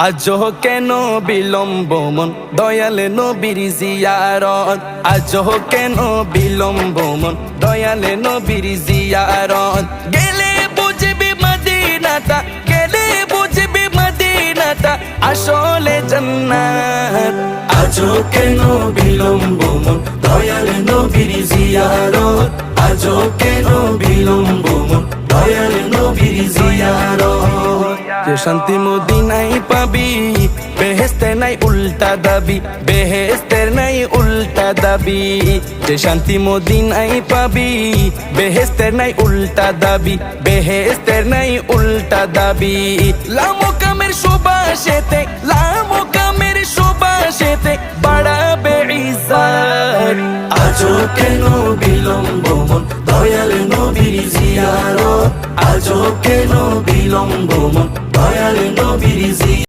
আজও কেন বিলম্ব মন দয়াল নবীর জিয়ারত, আজও কেন বিলম্ব মন দয়াল নবীর জিয়ারত। গেলে বুঝবি মদিনাটা, গেলে বুঝবি মদিনাটা আসলে জান্নাত। আজও কেন বিলম্ব মন দয়াল নবীর জিয়ারত, আজও কেন বিলম্ব মন দয়াল নবীর জিয়ারত। যে শান্তি মদিনায় পাবি, বেহেশতের নাই উল্টা দাবি, বেহেশতের নাই উল্টা দাবি। যে শান্তি মদিনায় পাবি, বেহেশতের নাই উল্টা দাবি, বেহেশতের নাই উল্টা দাবি। লামকামের সুবাসেতে, লামকামের সুবাসেতে বাড়াবে ইজ্জত। আজও কেন বিলম্ব মন দয়াল নবীর জিয়ারত, আজও কেন বিলম্ব মন দয়াল নবীর জিয়ারত।